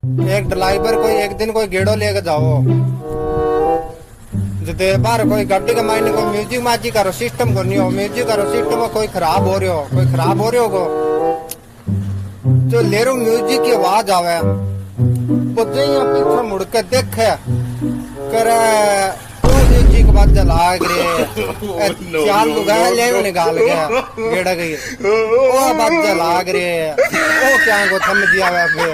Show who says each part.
Speaker 1: एक ड्राइवर कोई एक दिन कोई गेड़ो लेके जाओ जदे बाहर कोई गाड़ी के मायने कोई म्यूजिक माजी करो सिस्टम को नहीं हो म्यूजिक करो सिस्टम कोई खराब हो रहे हो कोई खराब हो रहे हो जो लेरो म्यूजिक की आवाज आवे तो पीछे मुड़ के देखे करे म्यूजिक बात लाग रे चाल लुगाया ले निकाल गया गेड़ा गई ओ बात लाग रे ओ क्या को थम दिया वे